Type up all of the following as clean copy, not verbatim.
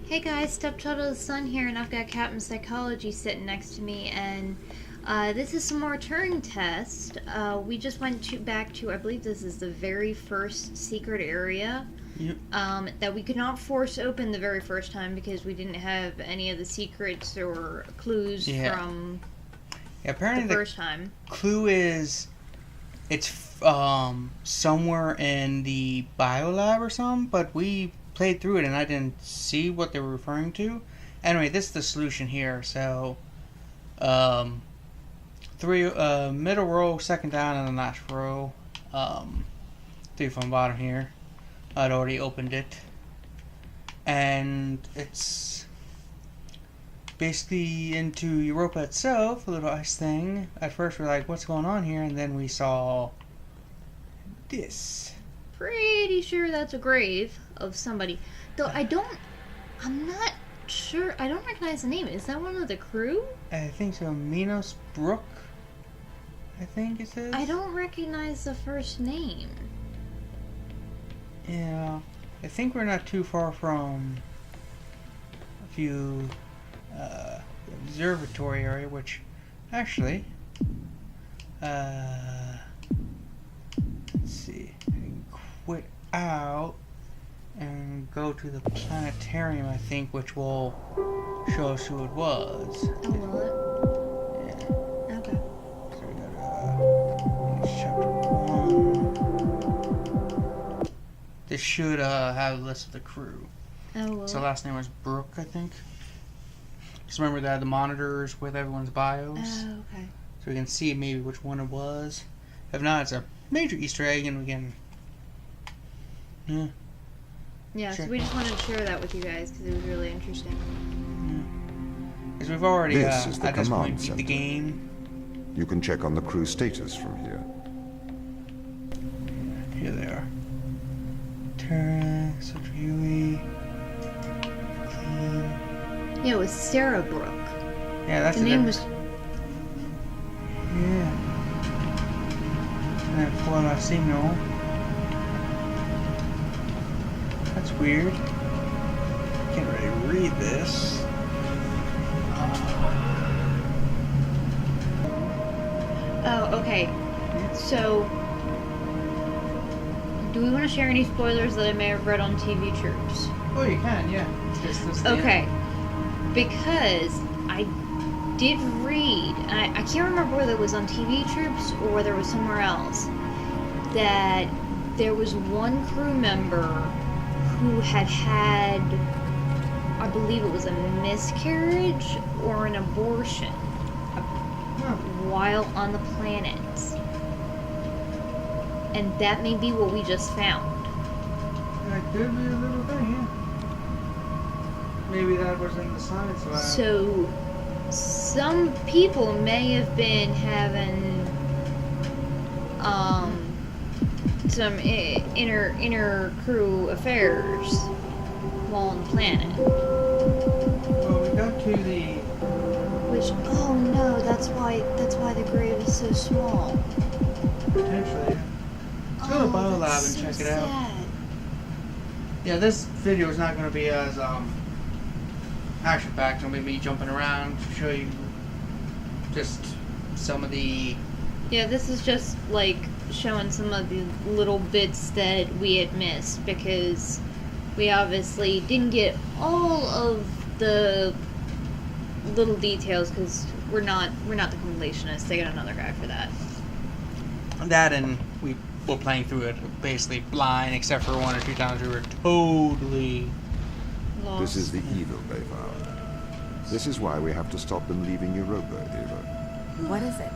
Hey guys, Stepchildofthesun here, and I've got Captain Psychology sitting next to me, and this is some more Turing Test. We just went back to, I believe this is the very first secret area. Yep. That we could not force open the very first time because we didn't have any of the secrets or clues from apparently the first time. Clue is it's somewhere in the biolab or something, but we played through it and I didn't see what they were referring to. Anyway, this is the solution here. So, middle row, second down, and the last row. 3 from the bottom here. I'd already opened it, and it's basically into Europa itself, a little ice thing. At first we're like, what's going on here? And then we saw this. Pretty sure that's a grave of somebody. Though I'm not sure, I don't recognize the name. Is that one of the crew? I think so. Minos Brook, I think it says. I don't recognize the first name. Yeah, I think we're not too far from a few observatory area, which actually, let's see, I can quit out and go to the planetarium, I think, which will show us who it was. Oh, will Yeah. it? Okay. So we got chapter 1. This should have a list of the crew. Oh, well. So last name was Brooke, I think. Just remember they had the monitors with everyone's bios. Oh, okay. So we can see maybe which one it was. If not, it's a major Easter egg and we can... Yeah. Yeah, Sure. so we just wanted to share that with you guys because it was really interesting. Because we've already, This is the at this point, command beat center. the game. You can check on the crew status from here. Here they are. Turn, Social Huey, Clean. Yeah, it was Sarah Brooke. Yeah, that's The name was... Yeah. And then for la signal. That's weird. Can't really read this. Oh, okay. So, do we want to share any spoilers that I may have read on TV Troops? Oh, you can, yeah. This Okay. Because I did read, and I can't remember whether it was on TV Troops or whether it was somewhere else, that there was one crew member who had, I believe it was a miscarriage or an abortion while on the planet. And that may be what we just found. That could be a little thing, yeah. Maybe that was in the science lab. So, some people may have been having some inner crew affairs while on the planet. Well, we got to the... Which, oh no, that's why the grave is so small. Potentially. Let's go to the bio lab and check it out. Yeah, this video is not going to be as action-packed. It's going to be me jumping around to show you just some of the... Yeah, this is just like showing some of the little bits that we had missed because we obviously didn't get all of the little details because we're not the completionists. They got another guy for that. That, and we were playing through it basically blind, except for 1 or 2 times we were totally Lost. This is the evil they found. This is why we have to stop them leaving Europa, Ava. What is it?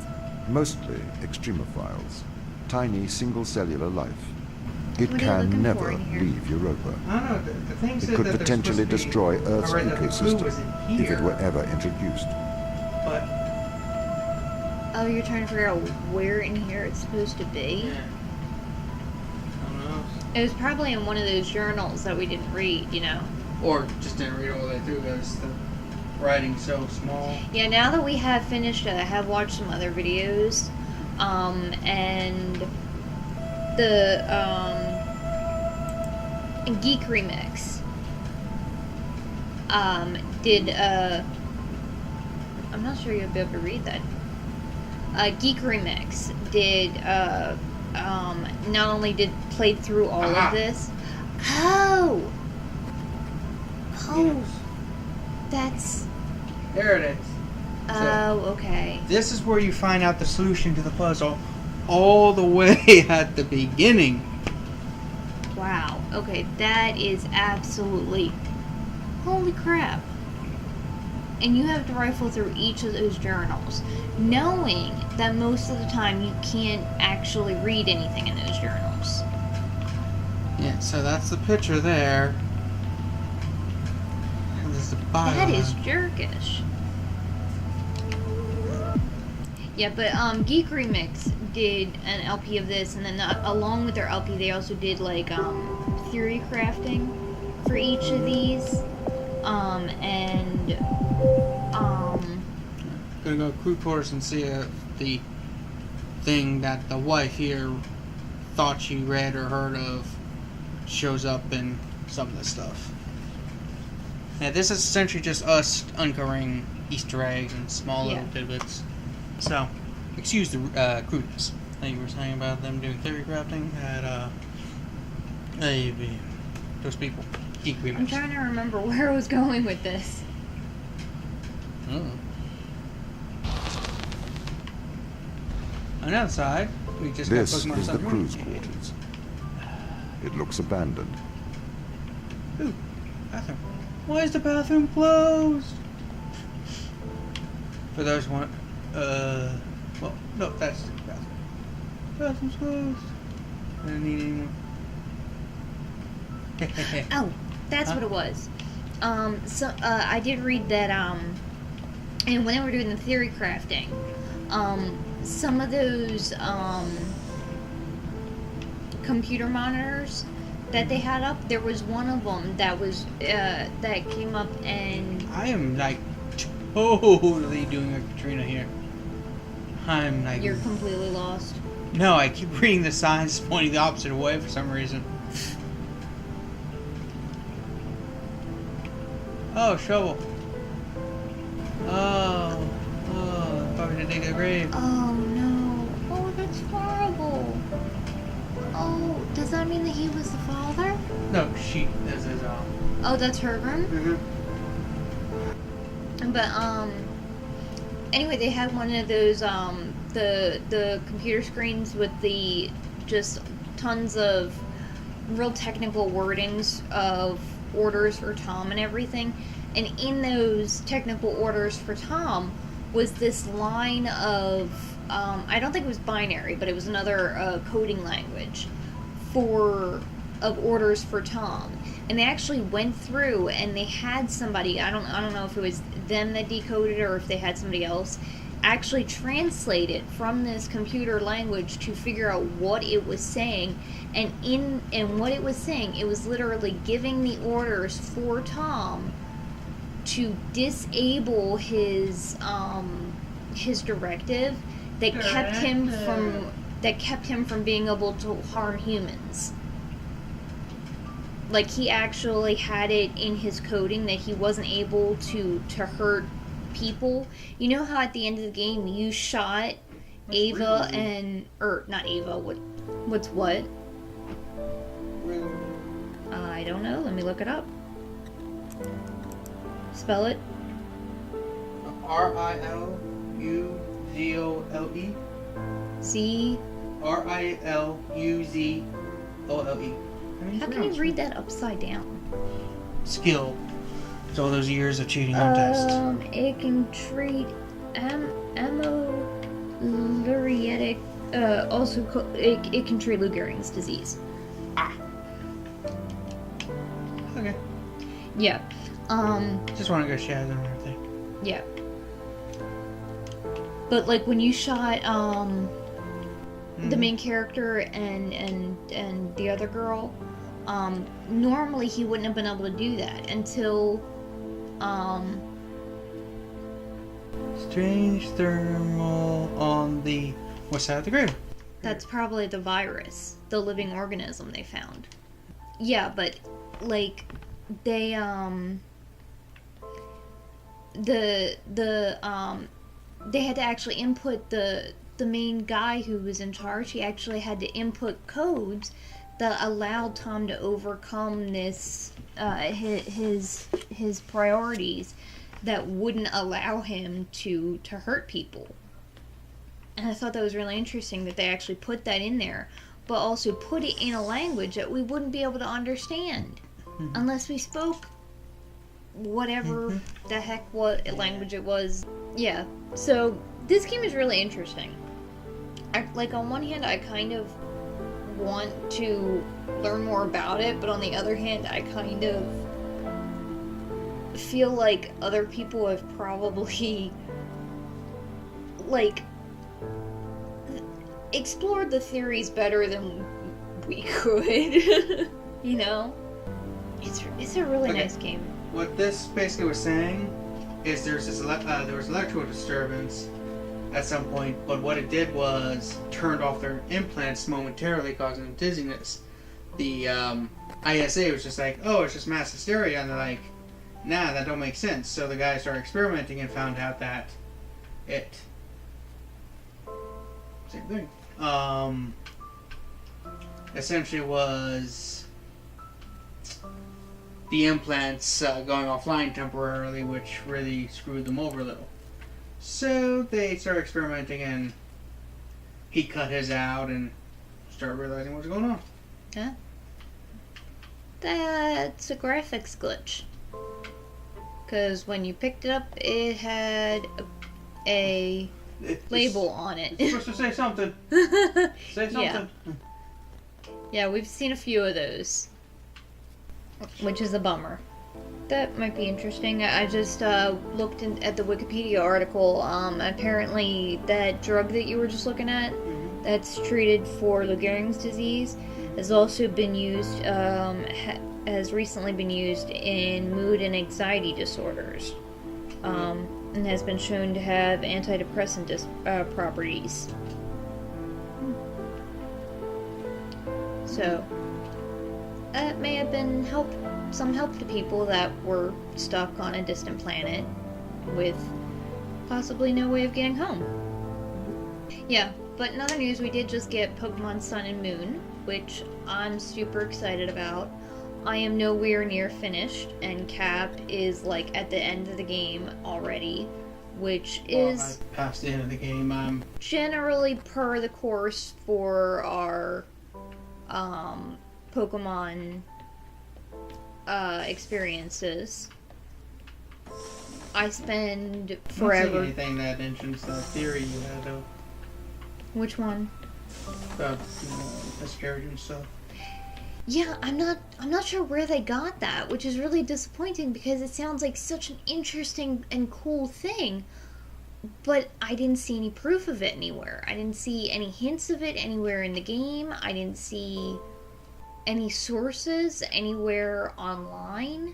Mostly extremophiles. Tiny single-cellular life. It What are you can looking never for in here? leave Europa. I don't know, the thing It said could that there's potentially supposed to be- destroy Earth's I read that the clue was ecosystem in if it here, were ever introduced. But, Oh, you're trying to figure out where in here it's supposed to be? yeah. I don't know. It was probably in one of those journals that we didn't read, you know. Or just didn't read all the way through because the writing's so small. Yeah, now that we have finished it, I have watched some other videos, and the Geek Remix did I'm not sure you'll be able to read that. Geek Remix did not only did played through all of this. Oh, Yes. that's. There it is. Oh, okay. This is where you find out the solution to the puzzle, all the way at the beginning. Wow. Okay, that is absolutely. Holy crap. And you have to rifle through each of those journals, knowing that most of the time you can't actually read anything in those journals. Yeah, so that's the picture there. And there's the bottom. That is jerkish. Yeah, but Geek Remix did an LP of this, and then along with their LP, they also did like theory crafting for each of these, and Gonna go crew quarters and see if the thing that the wife here thought she read or heard of shows up in some of the stuff. Yeah, this is essentially just us uncovering Easter eggs and small little tidbits. So, excuse the crudeness. You were saying about them doing theory crafting at those people. Geek Remix. I'm trying to remember where I was going with this. Oh. On the other side, we just This got Pokemon is the Sun. crew's quarters. It looks abandoned. Ooh, bathroom. Why is the bathroom closed? For those who want, well, no, that's the bathroom. Bathroom's closed. I don't need anyone. Oh, that's what it was. So I did read that. And when they were doing the theory crafting, some of those computer monitors that they had up, there was one of them that was that came up, and I am like totally doing a Katrina here. I'm like, you're completely lost. no, I keep reading the signs pointing the opposite way for some reason. Oh, shovel. Oh, probably gonna dig a grave. Oh no! Oh, that's horrible. Oh, does that mean that he was the father? No, she. This is Oh, that's her room. But anyway, they had one of those the computer screens with the just tons of real technical wordings of orders for Tom and everything. And in those technical orders for Tom was this line of I don't think it was binary, but it was another coding language of orders for Tom. And they actually went through and they had somebody, I don't know if it was them that decoded it or if they had somebody else actually translate it from this computer language to figure out what it was saying. And what it was saying, it was literally giving the orders for Tom to disable his directive that kept him from being able to harm humans. Like, he actually had it in his coding that he wasn't able to hurt people. You know how at the end of the game you shot Ava not Ava, what's what? I don't know, let me look it up. Spell it. Riluzole. C. Riluzole. How can you read that upside down? Skill. It's all those years of cheating on tests. It can treat amyloiditic. It can treat Lou Gehrig's disease. Okay. Yeah. Just want to go shadow and everything. Yeah. But like when you shot the main character and the other girl, normally he wouldn't have been able to do that until strange thermal on the west side of the grave. That's probably the virus, the living organism they found. Yeah, but like they they had to actually input the main guy who was in charge. He actually had to input codes that allowed Tom to overcome this his priorities that wouldn't allow him to hurt people. And I thought that was really interesting that they actually put that in there, but also put it in a language that we wouldn't be able to understand unless we spoke whatever the heck what language it was. Yeah, so this game is really interesting. On one hand, I kind of want to learn more about it, but on the other hand, I kind of feel like other people have probably explored the theories better than we could. You know, it's a really nice game. What this basically was saying is there was electrical disturbance at some point, but what it did was turned off their implants momentarily, causing them dizziness. The ISA was just like, oh, it's just mass hysteria, and they're like, nah, that don't make sense. So the guys started experimenting and found out that it same thing. Essentially was the implants going offline temporarily, which really screwed them over a little. So they started experimenting, and he cut his out and started realizing what's going on. Yeah. That's a graphics glitch. Because when you picked it up, it had a label on it. It's supposed to say something. Say something. Yeah, we've seen a few of those. Which is a bummer. That might be interesting. I just looked at the Wikipedia article. Apparently, that drug that you were just looking at, that's treated for Lou Gehrig's disease, has also been used, has recently been used in mood and anxiety disorders, and has been shown to have antidepressant properties. So, that may have been some help to people that were stuck on a distant planet with possibly no way of getting home. Yeah, but in other news, we did just get Pokemon Sun and Moon, which I'm super excited about. I am nowhere near finished, and Cap is at the end of the game already, which is past the end of the game. I'm generally per the course for our Pokemon experiences. I spend forever. I don't see anything that mentions the theory you had though. Which one? About miscarriage and stuff. Yeah, I'm not sure where they got that, which is really disappointing because it sounds like such an interesting and cool thing. But I didn't see any proof of it anywhere. I didn't see any hints of it anywhere in the game. I didn't see any sources anywhere online.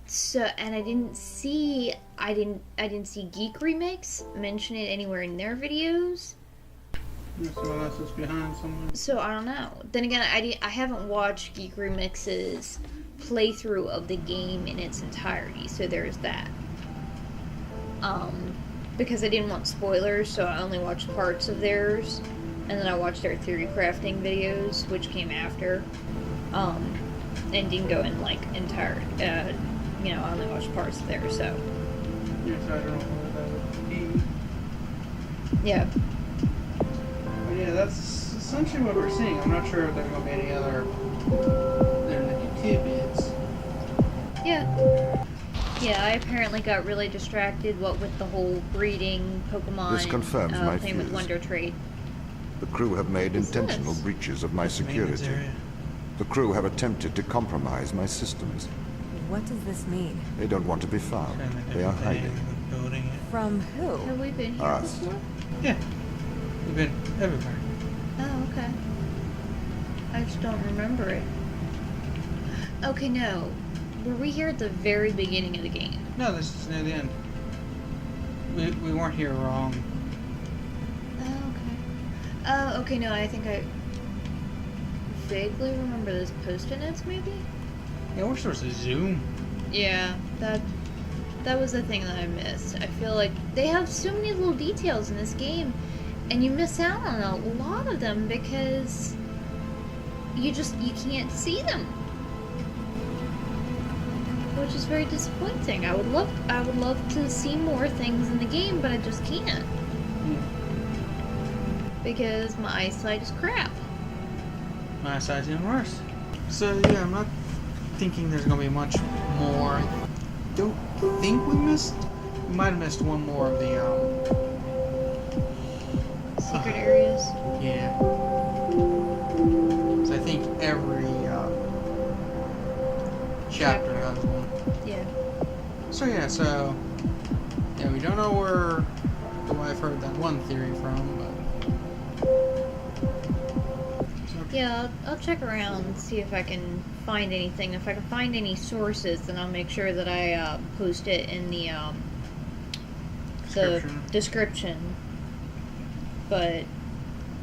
So, and I didn't see Geek Remix mention it anywhere in their videos. Someone else is behind somewhere. So I don't know. Then again, I haven't watched Geek Remix's playthrough of the game in its entirety, so there's that. Because I didn't want spoilers, so I only watched parts of theirs, and then I watched their theory crafting videos, which came after, and didn't go in entire. I only watched parts of theirs, so. Yes, I don't know what that would be. Yeah. But yeah, that's essentially what we're seeing. I'm not sure if there's going to be any other tidbits. Yeah. Yeah, I apparently got really distracted, with the whole breeding Pokemon This confirms my thing with fears. Wonder Trade. The crew have made What's intentional this? breaches of my security. The crew have attempted to compromise my systems. What does this mean? They don't want to be found. They are hiding. From who? Have we been here Us. before? Yeah. We've been everywhere. Oh, okay. I just don't remember it. Okay, no. Were we here at the very beginning of the game? No, this is near the end. We weren't here wrong. Oh, okay. Oh, okay, no, I think I vaguely remember those post-it notes, maybe? Yeah, we're supposed to zoom. Yeah, that That was the thing that I missed. I feel like they have so many little details in this game, and you miss out on a lot of them because you can't see them, which is very disappointing. I would love to see more things in the game, but I just can't because my eyesight is crap. My eyesight's even worse. So yeah, I'm not thinking there's gonna be much more. I don't think we might have missed one more of the Secret areas. Yeah. So I think every chapter has one. Yeah. So yeah, we don't know where I've heard that one theory from, but Yeah, I'll check around and see if I can find anything. If I can find any sources, then I'll make sure that I post it in the description. But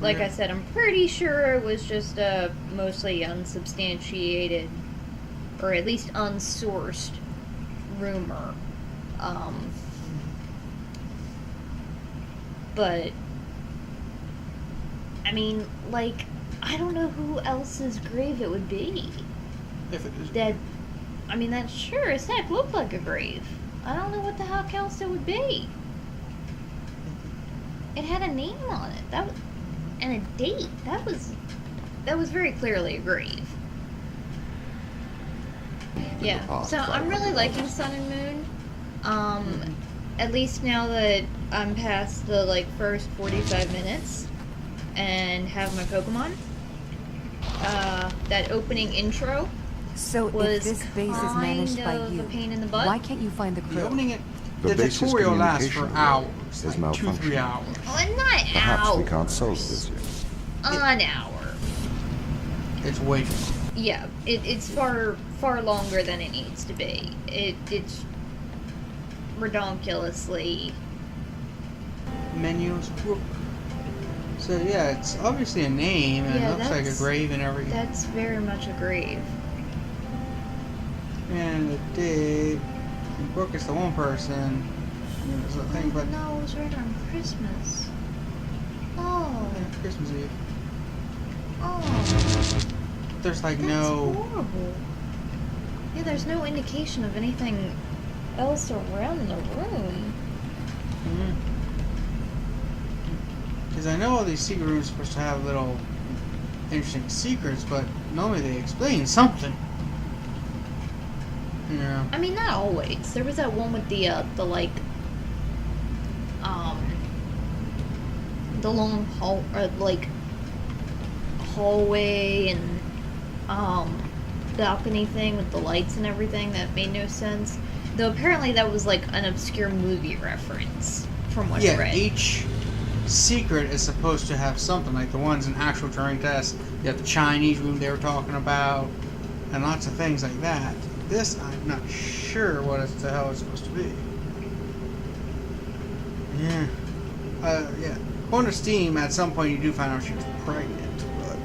like I said, I'm pretty sure it was just a mostly unsubstantiated, or at least unsourced rumor. But I mean, like, I don't know who else's grave it would be. if it is That sure as heck looked like a grave. I don't know what the heck else it would be. It had a name on it. And a date. That was very clearly a grave. Yeah. So I'm really liking Sun and Moon. At least now that I'm past the first 45 minutes and have my Pokemon. That opening intro So was if this base is managed by kind of you, a pain in the butt. why can't you find the the crew? opening it. The The base's tutorial lasts for communication hours, is like 2-3 malfunctioning. hours. Oh, not Perhaps hours. we can't solve this yet. An hour. It's way too long. Yeah, it's far longer than it needs to be. It's redonkulously. Menus. So yeah, it's obviously a name, and Yeah, it looks like a that's- grave and everything. That's very much a grave. And the date. The book is the one person. There's a thing, but No, it was right on Christmas. Oh, yeah, Christmas Eve. oh, There's that's horrible. Yeah, there's no indication of anything else around the room. Because I know all these secret rooms are supposed to have little interesting secrets, but normally they explain something. Yeah. I mean, not always. There was that one with the long hallway and balcony thing with the lights and everything that made no sense. Though apparently that was like an obscure movie reference from what I Yeah, read. each secret is supposed to have something, like the ones in actual Turing Test. You have the Chinese room they were talking about, and lots of things like that. This, I'm not sure what the hell it's supposed to be. Yeah. Yeah. According to Steam, at some point you do find out she was pregnant, but...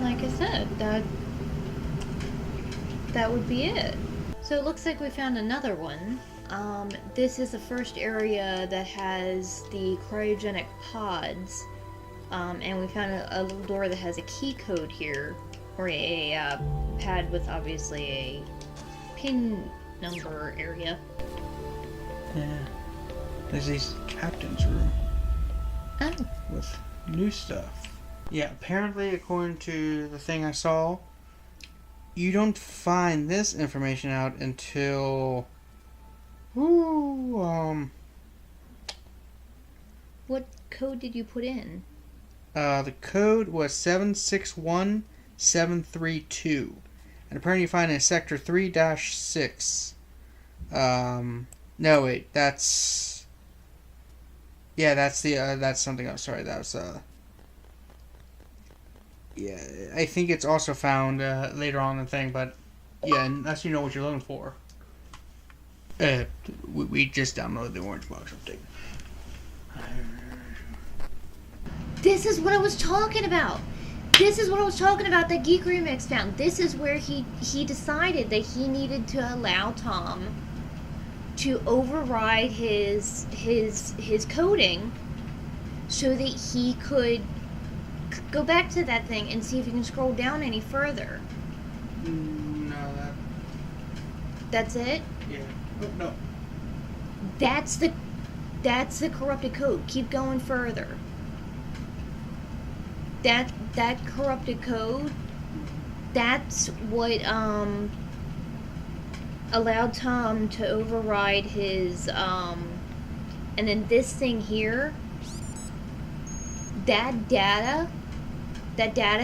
Like I said, that would be it. So it looks like we found another one. This is the first area that has the cryogenic pods, and we found a little door that has a key code here, or a pad with obviously a pin number area. Yeah. There's this captain's room Oh. with new stuff. Yeah, apparently, according to the thing I saw, you don't find this information out until... What code did you put in? The code was 761732. And apparently you find it in sector 3-6. No wait, that's... Yeah, that's the, that's something else, sorry, that was, yeah, I think it's also found, later on in the thing, but, yeah, unless you know what you're looking for. We just downloaded the orange box update. This is what I was talking about. This is what I was talking about that Geek Remix found. This is where he decided that he needed to allow Tom to override his coding so that he could go back to that thing and see if he can scroll down any further. No, That's it? yeah. No. That's the corrupted code. Keep going further. That corrupted code, that's what allowed Tom to override his and then this thing here, that data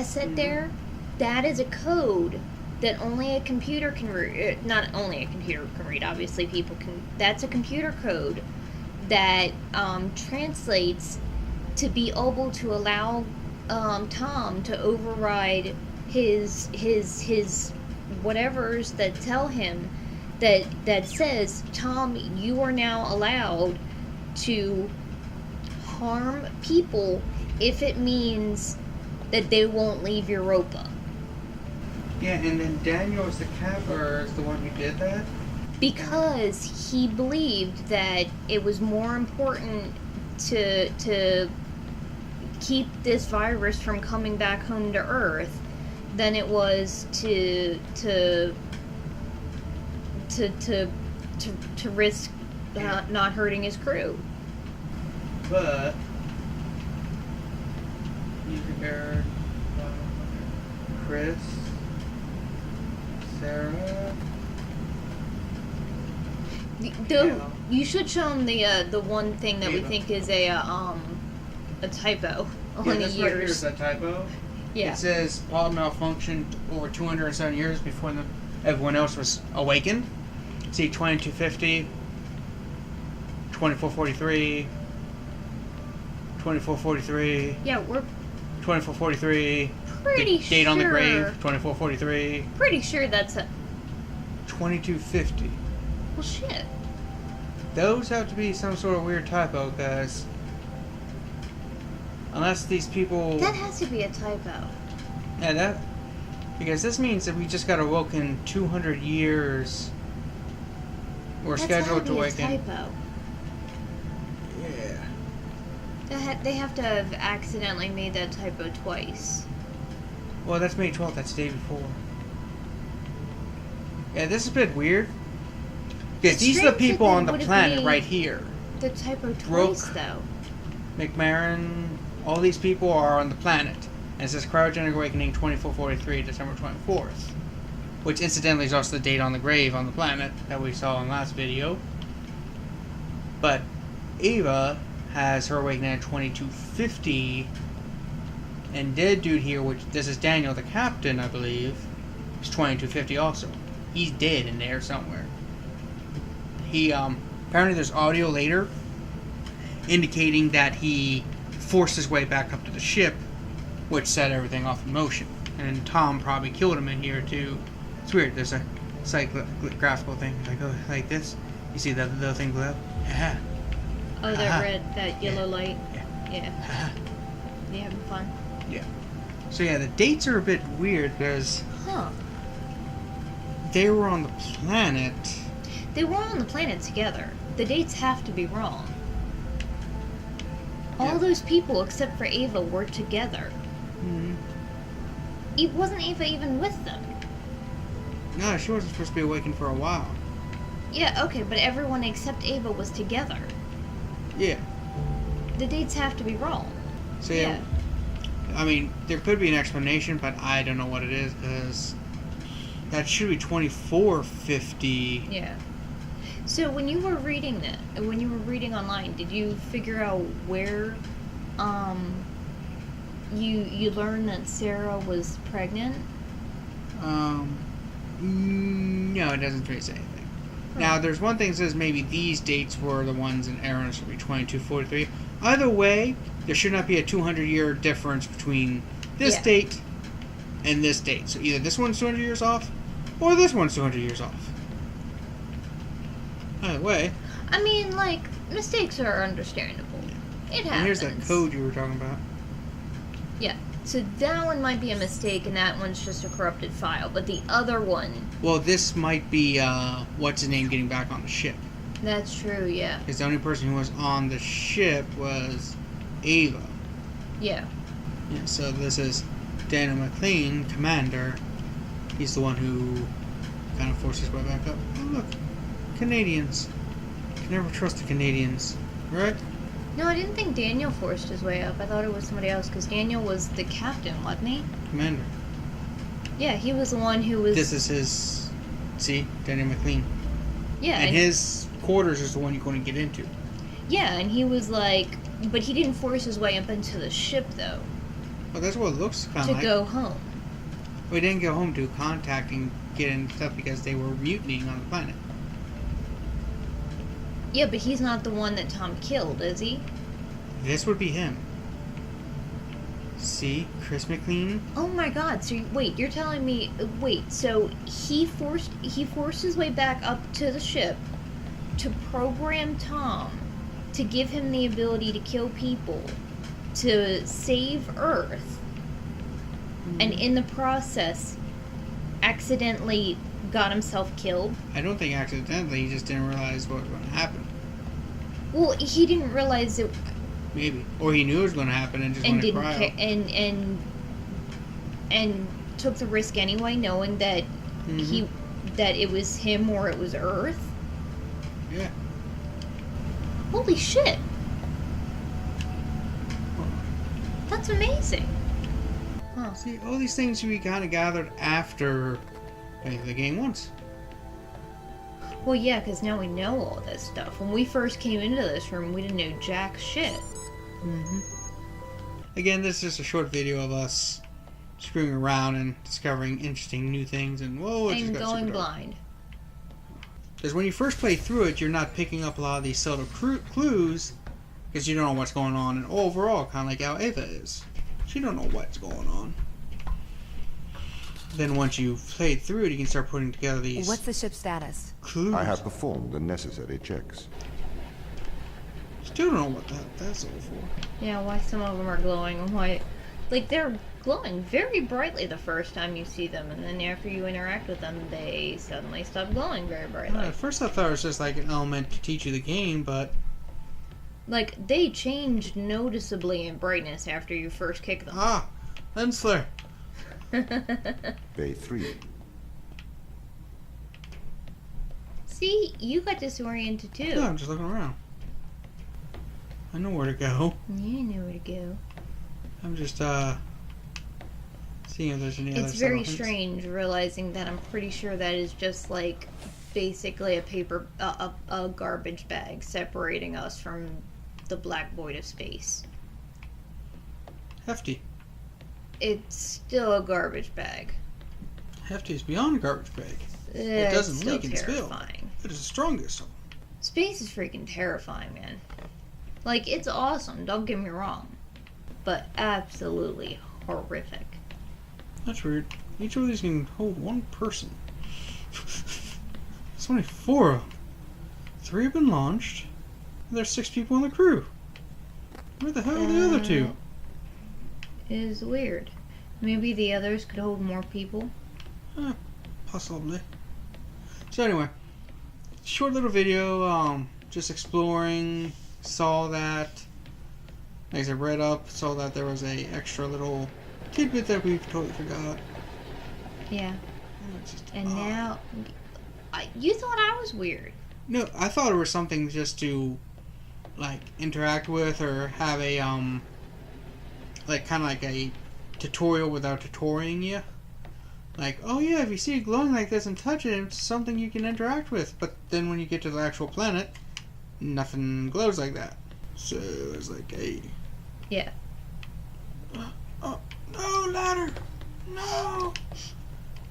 set there, that is a code that only a computer can read. Not only a computer can read, obviously people can. That's a computer code that translates to be able to allow Tom to override his whatevers that tell him that says, Tom, you are now allowed to harm people if it means that they won't leave Europa. Yeah, and then Daniel is the one who did that? Because he believed that it was more important to keep this virus from coming back home to Earth than it was to risk not hurting his crew. But you compared Chris, Sarah. You should show him the one thing that we think is a typo on the This right here years. is a typo. Yeah. It says pod malfunctioned over 207 years before everyone else was awakened. See 2250, 2443, 2443. Yeah, we're 2443. pretty Date sure. on the grave 2443. Pretty sure that's a. 2250. Well, shit. Those have to be some sort of weird typo, because unless these people... That has to be a typo. Yeah, because this means that we just got awoken 200 years. We're scheduled to awaken. That's gotta be a typo. Yeah. They have to have accidentally made that typo twice. Well, that's May 12th. That's the day before. Yeah, this is a bit weird. Because these are the people on the planet right here. The typo Broke. twice, though. McMahon, all these people are on the planet. And it says Cryogenic Awakening 2443, December 24th. Which incidentally is also the date on the grave on the planet that we saw in last video. But Ava has her awakening at 2250. And dead dude here, which this is Daniel the captain, I believe, is 2250 also. He's dead in there somewhere. He apparently there's audio later indicating that he forced his way back up to the ship, which set everything off in motion. And Tom probably killed him in here too. It's weird. There's a graphical thing like this. You see that little thing glow? Yeah. Oh, that red, that yellow light. Yeah. Yeah. You having fun? Yeah. So yeah, the dates are a bit weird because they were on the planet. They were on the planet together. The dates have to be wrong. All those people except for Ava were together. Mm-hmm. Wasn't Ava even with them? No, she wasn't supposed to be awakened for a while. Yeah, okay, but everyone except Ava was together. Yeah. The dates have to be wrong. So yeah. I mean, there could be an explanation, but I don't know what it is, because that should be 2450. Yeah. So when you were reading online, did you figure out where you learned that Sarah was pregnant? No, it doesn't really say anything. Now, there's one thing that says maybe these dates were the ones in error, should be 2243. Either way, there should not be a 200-year difference between this date and this date. So either this one's 200 years off, or this one's 200 years off. Either way. I mean, like, mistakes are understandable. It happens. And here's that code you were talking about. Yeah. So that one might be a mistake, and that one's just a corrupted file. But the other one... Well, this might be, what's his name getting back on the ship. That's true, yeah. Because the only person who was on the ship was Ava. Yeah. Yeah, so this is Daniel McLean, commander. He's the one who kind of forced his way back up. Oh, look. Canadians. You can never trust the Canadians. Right? No, I didn't think Daniel forced his way up. I thought it was somebody else, because Daniel was the captain, wasn't he? Commander. Yeah, he was the one who was... This is his... See? Daniel McLean. Yeah. And his quarters is the one you're going to get into. Yeah, and he was like... But he didn't force his way up into the ship, though. Well, that's what it looks kind of To like. go home. We didn't go home to contact and get in stuff because they were mutinying on the planet. Yeah, but he's not the one that Tom killed, is he? This would be him. See? Chris McLean? Oh my god, so wait, you're telling me... Wait, so he forced his way back up to the ship to program Tom to give him the ability to kill people, to save Earth, and in the process accidentally got himself killed? I don't think accidentally, he just didn't realize what was going to happen. Well, he didn't realize it... Maybe. Or he knew it was going to happen and just and went to didn't cry. care, and took the risk anyway, knowing that that it was him or it was Earth. Yeah. Holy shit! That's amazing. Huh. See, all these things we kind of gathered after playing the game once. Well, yeah, because now we know all this stuff. When we first came into this room, we didn't know jack shit. Again, this is just a short video of us screwing around and discovering interesting new things, and whoa, it just And got going super dark. blind. Because when you first play through it, you're not picking up a lot of these subtle clues because you don't know what's going on. And overall, kind of like how Ava is, she don't know what's going on. Then once you've played through it, you can start putting together these What's the ship's status? clues. I have performed the necessary checks. Still don't know what that's all for. Yeah, why some of them are glowing and why... Like, they're glowing very brightly the first time you see them, and then after you interact with them, they suddenly stop glowing very brightly. At first I thought it was just like an element to teach you the game, but... Like, they changed noticeably in brightness after you first kick them. Ah! Lens flare! Bay 3. See, you got disoriented too. Yeah, I'm just looking around. I know where to go. You know where to go. I'm just, seeing if there's any other It's very subtle hints. strange realizing that I'm pretty sure that is just like basically a garbage bag separating us from the black void of space. Hefty. It's still a garbage bag. Hefty is beyond a garbage bag. It doesn't It's still leak and spill. terrifying. It is the strongest of them. Space is freaking terrifying, man. Like, it's awesome, don't get me wrong. But absolutely horrific. That's weird. Each of these can hold one person. There's only 4 of them. 3 have been launched. And there's 6 people on the crew. Where the hell are the other 2? It is weird. Maybe the others could hold more people. Possibly. So anyway, short little video, just exploring, saw that, like I said, read up, saw that there was a extra little tidbit that we totally forgot. Yeah. It's just, And now... you thought I was weird. No, I thought it was something just to, like, interact with or have a, like, kind of like a tutorial without tutorialing you. Like, oh yeah, if you see it glowing like this and touch it, it's something you can interact with. But then when you get to the actual planet, nothing glows like that. So it's like, hey. Yeah. Oh, no, ladder! No!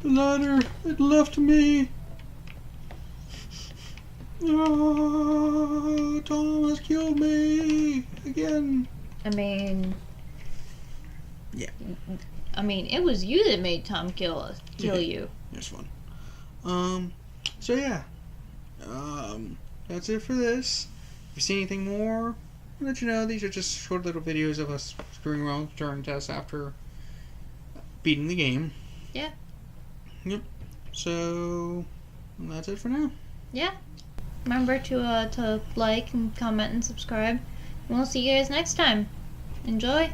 The ladder, it left me! Oh, Tom has killed me! Again! I mean... Yeah. I mean, it was you that made Tom kill you. That's fun. So yeah. That's it for this. If you see anything more, I'll let you know. These are just short little videos of us screwing around with Turing Test after beating the game. Yeah. Yep. So, that's it for now. Yeah. remember to like and comment and subscribe. And we'll see you guys next time. Enjoy.